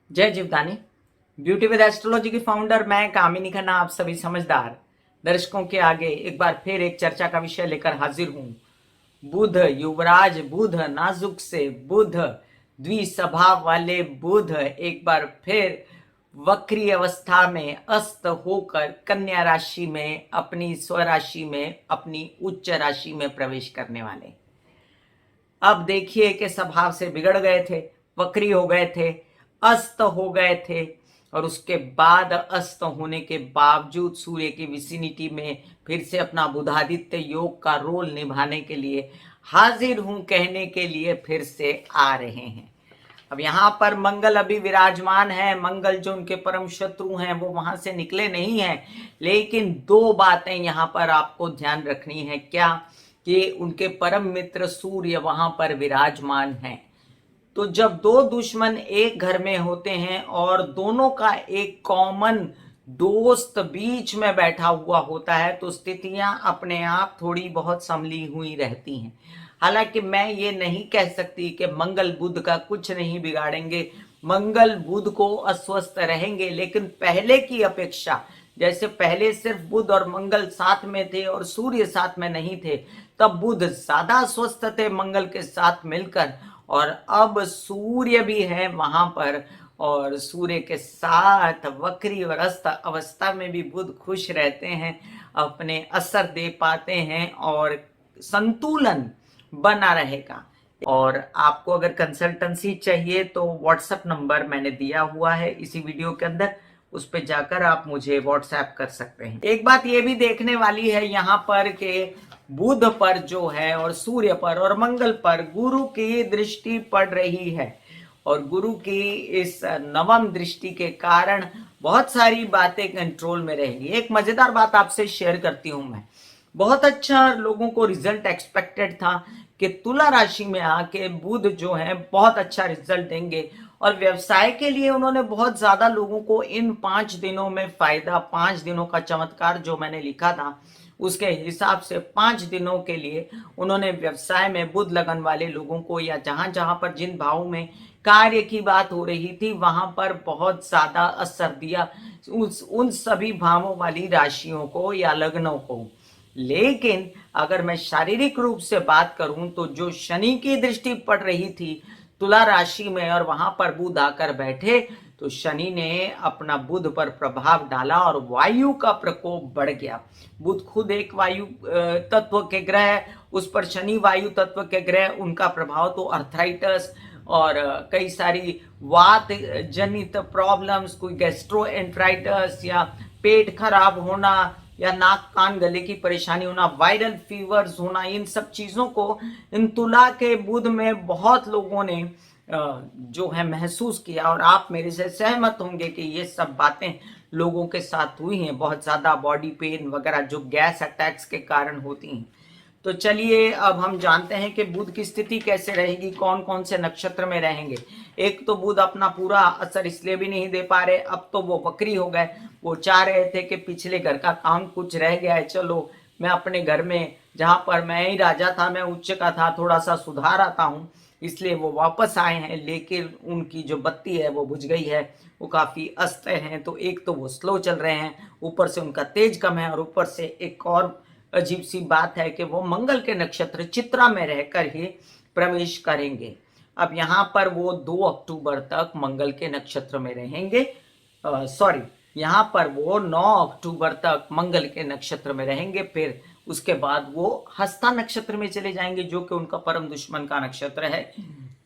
जय Jivdani. Beauty with astrology की founder मैं कामिनी खन्ना आप सभी समझदार दर्शकों के आगे एक बार फिर एक चर्चा का विषय लेकर हाजिर हूं। बुध युवराज बुध, नाजुक से बुध, द्विस्वभाव वाले बुध एक बार फिर वक्री अवस्था में अस्त होकर कन्या राशि में अपनी स्वराशि में अपनी उच्च राशि में प्रवेश करने वाले। अब देखिए कि स्वभाव से बिगड़ गए थे, वक्री हो गए थे, अस्त हो गए थे, और उसके बाद अस्त होने के बावजूद सूर्य की विसिनिटी में फिर से अपना बुधादित्य योग का रोल निभाने के लिए हाजिर हूं कहने के लिए फिर से आ रहे हैं। अब यहाँ पर मंगल अभी विराजमान है। मंगल जो उनके परम शत्रु हैं वो वहां से निकले नहीं हैं, लेकिन दो बातें यहाँ पर आपको ध्यान रखनी है। क्या कि उनके परम मित्र सूर्य वहां पर विराजमान हैं। तो जब दो दुश्मन एक घर में होते हैं और दोनों का एक कॉमन दोस्त बीच में बैठा हुआ होता है तो स्थितियां अपने आप थोड़ी बहुत संभली हुई रहती हैं। हालांकि मैं ये नहीं कह सकती कि मंगल बुध का कुछ नहीं बिगाड़ेंगे, मंगल बुध को अस्वस्थ रहेंगे, लेकिन पहले की अपेक्षा, जैसे पहले सिर्फ बुध और मंगल साथ में थे और सूर्य साथ में नहीं थे, तब बुध ज्यादा स्वस्थ थे मंगल के साथ मिलकर, और अब सूर्य भी है वहां पर, और सूर्य के साथ वक्री और अस्त अवस्था में भी बुध खुश रहते हैं, अपने असर दे पाते हैं और संतुलन बना रहेगा। और आपको अगर कंसल्टेंसी चाहिए तो व्हाट्सएप नंबर मैंने दिया हुआ है इसी वीडियो के अंदर, उस पर जाकर आप मुझे व्हाट्सएप कर सकते हैं। एक बात ये भी देखने वाली है यहाँ पर कि बुध पर जो है और सूर्य पर और मंगल पर गुरु की दृष्टि पड़ रही है, और गुरु की इस नवम दृष्टि के कारण बहुत सारी बातें कंट्रोल में रहेंगी। एक मजेदार बात आपसे शेयर करती हूं मैं। बहुत अच्छा लोगों को रिजल्ट एक्सपेक्टेड था कि तुला राशि में आके बुध जो है बहुत अच्छा रिजल्ट देंगे, और व्यवसाय के लिए उन्होंने बहुत ज्यादा लोगों को इन 5 दिनों में फायदा, 5 दिनों का चमत्कार जो मैंने लिखा था उसके हिसाब से 5 दिनों के लिए उन्होंने व्यवसाय में बुध लगन वाले लोगों को, या जहां जहां पर जिन भावों में कार्य की बात हो रही थी वहां पर बहुत ज्यादा असर दिया उन सभी भावों वाली राशियों को या लग्नों को। लेकिन अगर मैं शारीरिक रूप से बात करूं तो जो शनि की दृष्टि पड़ रही थी तुला राशि में और वहां पर बुध आकर बैठे, तो शनि ने अपना बुध पर प्रभाव डाला और वायु का प्रकोप बढ़ गया। बुध खुद एक वायु तत्व के ग्रह, उस पर शनि वायु तत्व के ग्रह, उनका प्रभाव तो अर्थराइटिस और कई सारी वात जनित प्रॉब्लम्स, कोई गैस्ट्रोएंट्राइटिस या पेट खराब होना या नाक कान गले की परेशानी होना, वायरल फीवर्स होना, इन सब चीजों को इन तुला के बुध में बहुत लोगों ने जो है महसूस किया, और आप मेरे से सहमत होंगे कि ये सब बातें लोगों के साथ हुई हैं। बहुत ज्यादा बॉडी पेन वगैरह जो गैस अटैक्स के कारण होती हैं। तो चलिए अब हम जानते हैं कि बुध की स्थिति कैसे रहेगी, कौन कौन से नक्षत्र में रहेंगे। एक तो बुध अपना पूरा असर इसलिए भी नहीं दे पा रहे, अब तो वो वक्री हो गए। वो चाह रहे थे कि पिछले घर का काम कुछ रह गया है, चलो मैं अपने घर में जहां पर मैं ही राजा था, मैं उच्च का था, थोड़ा सा सुधार आता हूँ, इसलिए वो वापस आए हैं। लेकिन उनकी जो बत्ती है वो बुझ गई है, वो काफी अस्त हैं। तो एक तो वो स्लो चल रहे हैं, ऊपर से उनका तेज कम है, और ऊपर से एक और अजीब सी बात है कि वो मंगल के नक्षत्र चित्रा में रहकर ही प्रवेश करेंगे। अब यहाँ पर वो 2 अक्टूबर तक मंगल के नक्षत्र में रहेंगे, सॉरी, यहाँ पर वो 9 अक्टूबर तक मंगल के नक्षत्र में रहेंगे, फिर उसके बाद वो हस्ता नक्षत्र में चले जाएंगे जो कि उनका परम दुश्मन का नक्षत्र है,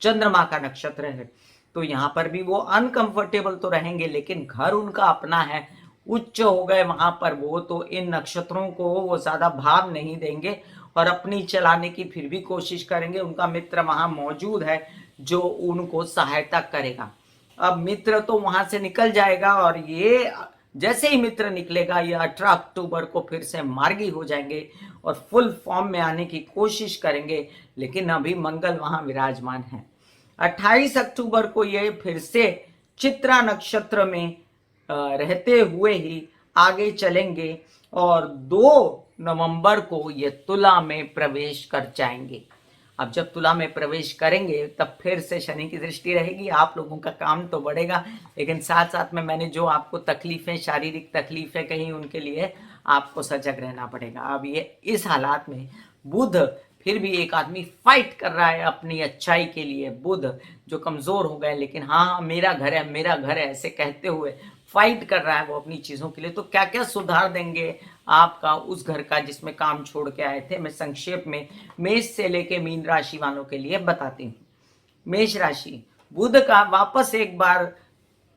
चंद्रमा का नक्षत्र है। तो यहाँ पर भी वो अनकंफर्टेबल तो रहेंगे, लेकिन घर उनका अपना है, उच्च हो गए वहां पर वो, तो इन नक्षत्रों को वो ज्यादा भाव नहीं देंगे और अपनी चलाने की फिर भी कोशिश करेंगे। उनका मित्र वहां मौजूद है जो उनको सहायता करेगा। अब मित्र तो वहां से निकल जाएगा, और ये जैसे ही मित्र निकलेगा ये 18 अक्टूबर को फिर से मार्गी हो जाएंगे और फुल फॉर्म में आने की कोशिश करेंगे। लेकिन अभी मंगल वहां विराजमान है। 28 अक्टूबर को ये फिर से चित्रा नक्षत्र में रहते हुए ही आगे चलेंगे, और 2 नवंबर को ये तुला में प्रवेश कर जाएंगे। अब जब तुला में प्रवेश करेंगे तब फिर से शनि की दृष्टि रहेगी, आप लोगों का काम तो बढ़ेगा, लेकिन साथ साथ में मैंने जो आपको तकलीफें, शारीरिक तकलीफें कही, उनके लिए आपको सजग रहना पड़ेगा। अब ये इस हालात में बुध फिर भी एक आदमी फाइट कर रहा है अपनी अच्छाई के लिए, बुध जो कमजोर हो गए लेकिन हाँ मेरा घर है, मेरा घर है ऐसे कहते हुए फाइट कर रहा है वो अपनी चीजों के लिए। तो क्या क्या सुधार देंगे आपका उस घर का जिसमें काम छोड़ के आए थे, मैं संक्षेप में मेष से लेके मीन राशि वालों के लिए बताती हूँ। मेष राशि, बुध का वापस एक बार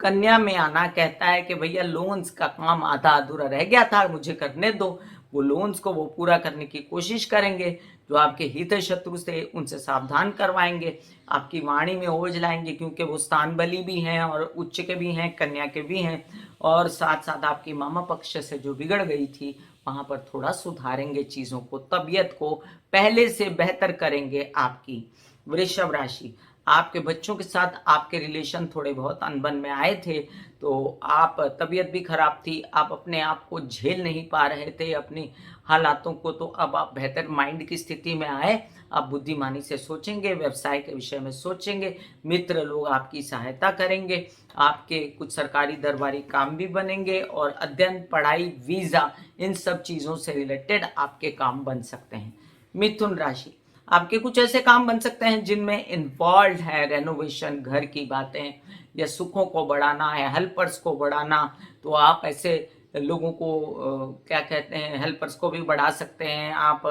कन्या में आना कहता है कि भैया लोन्स का काम आधा अधूरा रह गया था, मुझे करने दो। वो लोन्स को वो पूरा करने की कोशिश करेंगे। जो आपके हित शत्रु से उनसे सावधान करवाएंगे, आपकी वाणी में ओझ लाएंगे, क्योंकि वो स्थान बली भी हैं और उच्च के भी हैं, कन्या के भी हैं। और साथ साथ आपकी मामा पक्ष से जो बिगड़ गई थी वहां पर थोड़ा सुधारेंगे चीजों को, तबीयत को पहले से बेहतर करेंगे आपकी। वृषभ राशि, आपके बच्चों के साथ आपके रिलेशन थोड़े बहुत अनबन में आए थे, तो आप तबीयत भी खराब थी, आप अपने आप को झेल नहीं पा रहे थे अपनी हालातों को, तो अब आप बेहतर माइंड की स्थिति में आए। आप बुद्धिमानी से सोचेंगे, व्यवसाय के विषय में सोचेंगे, मित्र लोग आपकी सहायता करेंगे, आपके कुछ सरकारी दरबारी काम भी बनेंगे और अध्ययन, पढ़ाई, वीजा, इन सब चीजों से रिलेटेड आपके काम बन सकते हैं। मिथुन राशि, आपके कुछ ऐसे काम बन सकते हैं जिनमें इन्वॉल्व है रेनोवेशन, घर की बातें या सुखों को बढ़ाना है, हेल्पर्स को बढ़ाना। तो आप ऐसे लोगों को क्या कहते हैं, हेल्पर्स को भी बढ़ा सकते हैं आप।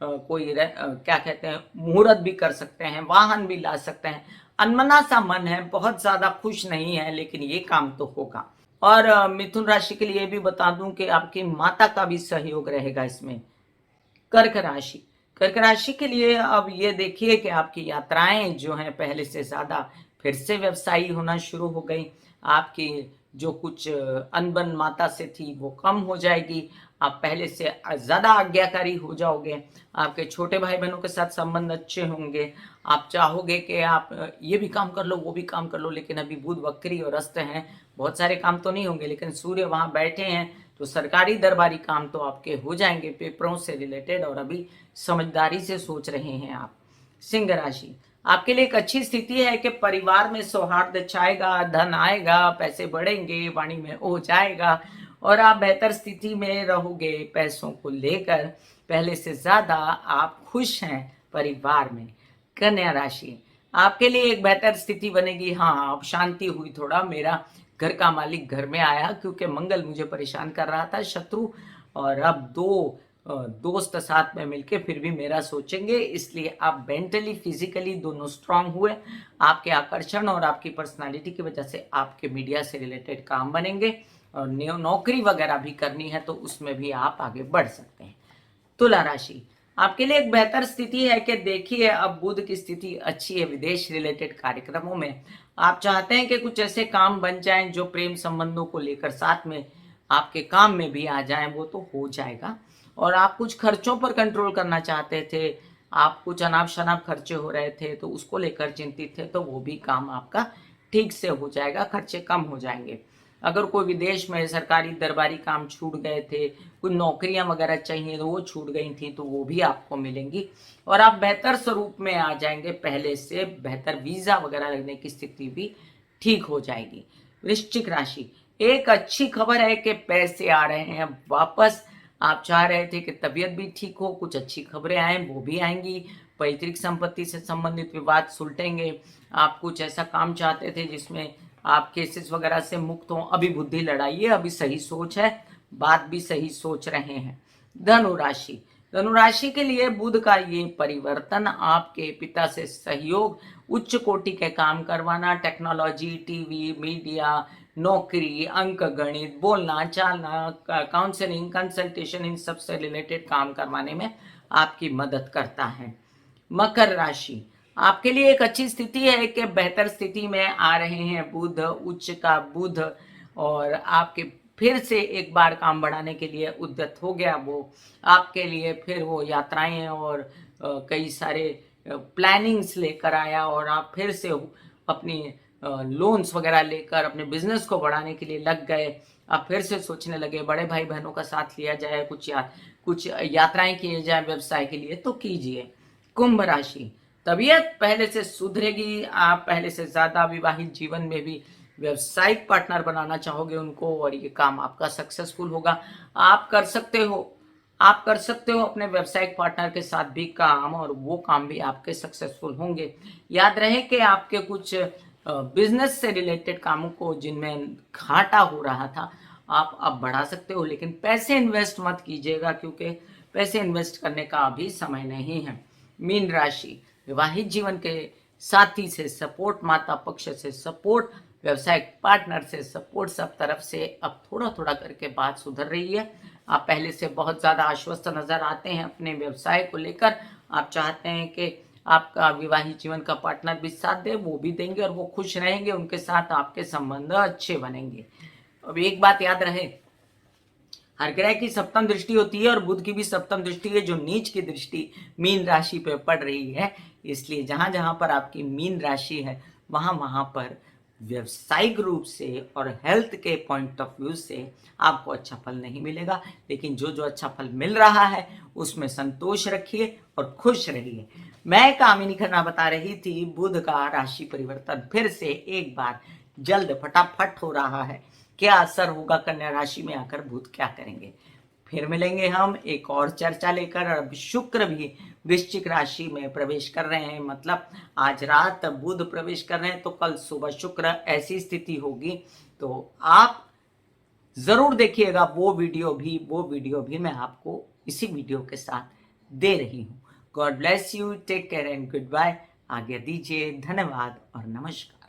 क्या कहते हैं, मुहूर्त भी कर सकते हैं, वाहन भी ला सकते हैं। अनमना सा मन है, बहुत ज्यादा खुश नहीं है, लेकिन ये काम तो होगा। और मिथुन राशि के लिए भी बता दूं कि आपकी माता का भी सहयोग रहेगा इसमें। कर्क राशि, कर्क राशि के लिए अब ये देखिए कि आपकी यात्राएं जो हैं पहले से ज्यादा फिर से व्यवसायी होना शुरू हो गई। आपकी जो कुछ अनबन माता से थी वो कम हो जाएगी, आप पहले से ज्यादा आज्ञाकारी हो जाओगे। आपके छोटे भाई बहनों के साथ संबंध अच्छे होंगे। आप चाहोगे कि आप ये भी काम कर लो, वो भी काम कर लो, लेकिन अभी बुध वक्री और अस्त हैं, बहुत सारे काम तो नहीं होंगे, लेकिन सूर्य वहां बैठे हैं तो सरकारी दरबारी काम तो आपके हो जाएंगे पेपरों से रिलेटेड, और अभी समझदारी से सोच रहे हैं आप। सिंह राशि, आपके लिए एक अच्छी स्थिति है कि परिवार में सौहार्द छाएगा, धन आएगा, पैसे बढ़ेंगे, वाणी में हो जाएगा और आप बेहतर स्थिति में रहोगे पैसों को लेकर। पहले से ज्यादा आप खुश हैं परिवार में। कन्या राशि, आपके लिए एक बेहतर स्थिति बनेगी। हाँ, अब शांति हुई थोड़ा, मेरा घर का मालिक घर में आया क्योंकि मंगल मुझे परेशान कर रहा था, शत्रु, और अब दो दोस्त साथ में मिलके फिर भी मेरा सोचेंगे, इसलिए आप मेंटली फिजिकली दोनों स्ट्रांग हुए। आपके आकर्षण और आपकी पर्सनालिटी की वजह से आपके मीडिया से रिलेटेड काम बनेंगे और नौकरी वगैरह भी करनी है तो उसमें भी आप आगे बढ़ सकते हैं। तुला राशि, आपके लिए एक बेहतर स्थिति है कि देखिए अब बुध की स्थिति अच्छी है विदेश रिलेटेड कार्यक्रमों में। आप चाहते हैं कि कुछ ऐसे काम बन जाएं जो प्रेम संबंधों को लेकर साथ में आपके काम में भी आ जाएं, वो तो हो जाएगा। और आप कुछ खर्चों पर कंट्रोल करना चाहते थे, आप कुछ अनाप शनाप खर्चे हो रहे थे तो उसको लेकर चिंतित थे, तो वो भी काम आपका ठीक से हो जाएगा, खर्चे कम हो जाएंगे। अगर कोई विदेश में सरकारी दरबारी काम छूट गए थे, कुछ नौकरियां वगैरह चाहिए तो वो छूट गई थी, तो वो भी आपको मिलेंगी और आप बेहतर स्वरूप में आ जाएंगे, पहले से बेहतर वीजा वगैरह लगने की स्थिति भी ठीक हो जाएगी। वृश्चिक राशि, एक अच्छी खबर है कि पैसे आ रहे हैं वापस। आप चाह रहे थे कि तबीयत भी ठीक हो, कुछ अच्छी खबरें आए, वो भी आएंगी। पैतृक संपत्ति से संबंधित विवाद सुलटेंगे। आप कुछ ऐसा काम चाहते थे जिसमें आप केसेस वगैरह से मुक्त हो, अभी बुद्धि लड़ाइए, अभी सही सोच है, बात भी सही सोच रहे हैं। धनु राशि, धनु राशि के लिए बुध का ये परिवर्तन, आपके पिता से सहयोग, उच्च कोटि के काम करवाना, टेक्नोलॉजी, टीवी, मीडिया, नौकरी, अंक गणित, बोलना चालना, काउंसलिंग, कंसल्टेशन, इन सब से रिलेटेड काम करवाने में आपकी मदद करता है। मकर राशि, आपके लिए एक अच्छी स्थिति है कि बेहतर स्थिति में आ रहे हैं बुध, उच्च का बुध, और आपके फिर से एक बार काम बढ़ाने के लिए उद्यत हो गया वो आपके लिए, फिर वो यात्राएं और कई सारे प्लानिंग्स लेकर आया और आप फिर से अपनी लोन्स वगैरह लेकर अपने बिजनेस को बढ़ाने के लिए लग गए। आप फिर से सोचने लगे बड़े भाई बहनों का साथ लिया जाए, कुछ यात्राएं किए जाए व्यवसाय के लिए, तो कीजिए। कुंभ राशि, तबीयत पहले से सुधरेगी, आप पहले से ज़्यादा विवाहित जीवन में भी व्यावसायिक पार्टनर बनाना चाहोगे उनको, और ये काम आपका सक्सेसफुल होगा। आप कर सकते हो, आप कर सकते हो अपने व्यावसायिक पार्टनर के साथ भी काम, और वो काम भी आपके सक्सेसफुल होंगे। याद रहे कि आपके कुछ बिजनेस से रिलेटेड कामों को जिनमें घाटा हो रहा था, आप अब बढ़ा सकते हो, लेकिन पैसे इन्वेस्ट मत कीजिएगा, क्योंकि पैसे इन्वेस्ट करने का अभी समय नहीं है। मीन राशि, विवाहित जीवन के साथी से सपोर्ट, माता पक्ष से सपोर्ट, व्यवसायिक पार्टनर से सपोर्ट, सब तरफ से अब थोड़ा थोड़ा करके बात सुधर रही है। आप पहले से बहुत ज़्यादा आश्वस्त नजर आते हैं अपने व्यवसाय को लेकर। आप चाहते हैं कि आपका विवाहित जीवन का पार्टनर भी साथ दे, वो भी देंगे और वो खुश रहेंगे, उनके साथ आपके संबंध अच्छे बनेंगे। अब एक बात याद रहे, हर ग्रह की सप्तम दृष्टि होती है और बुध की भी सप्तम दृष्टि है, जो नीच की दृष्टि मीन राशि पे पड़ रही है। इसलिए जहां जहां पर आपकी मीन राशि है, वहां वहां पर व्यवसायिक रूप से और हेल्थ के पॉइंट ऑफ व्यू से आपको अच्छा फल नहीं मिलेगा, लेकिन जो जो अच्छा फल मिल रहा है उसमें संतोष रखिए और खुश रहिए। मैं कामिनी खन्ना बता रही थी, बुध का राशि परिवर्तन फिर से एक बार जल्द फटाफट हो रहा है। क्या असर होगा कन्या राशि में आकर बुध क्या करेंगे? फिर मिलेंगे हम एक और चर्चा लेकर। अब शुक्र भी वृश्चिक राशि में प्रवेश कर रहे हैं, मतलब आज रात बुध प्रवेश कर रहे हैं, तो कल सुबह शुक्र, ऐसी स्थिति होगी। तो आप जरूर देखिएगा वो वीडियो भी मैं आपको इसी वीडियो के साथ दे रही हूँ। God bless you, take care and good bye. आज्ञा दीजिए, धन्यवाद और नमस्कार।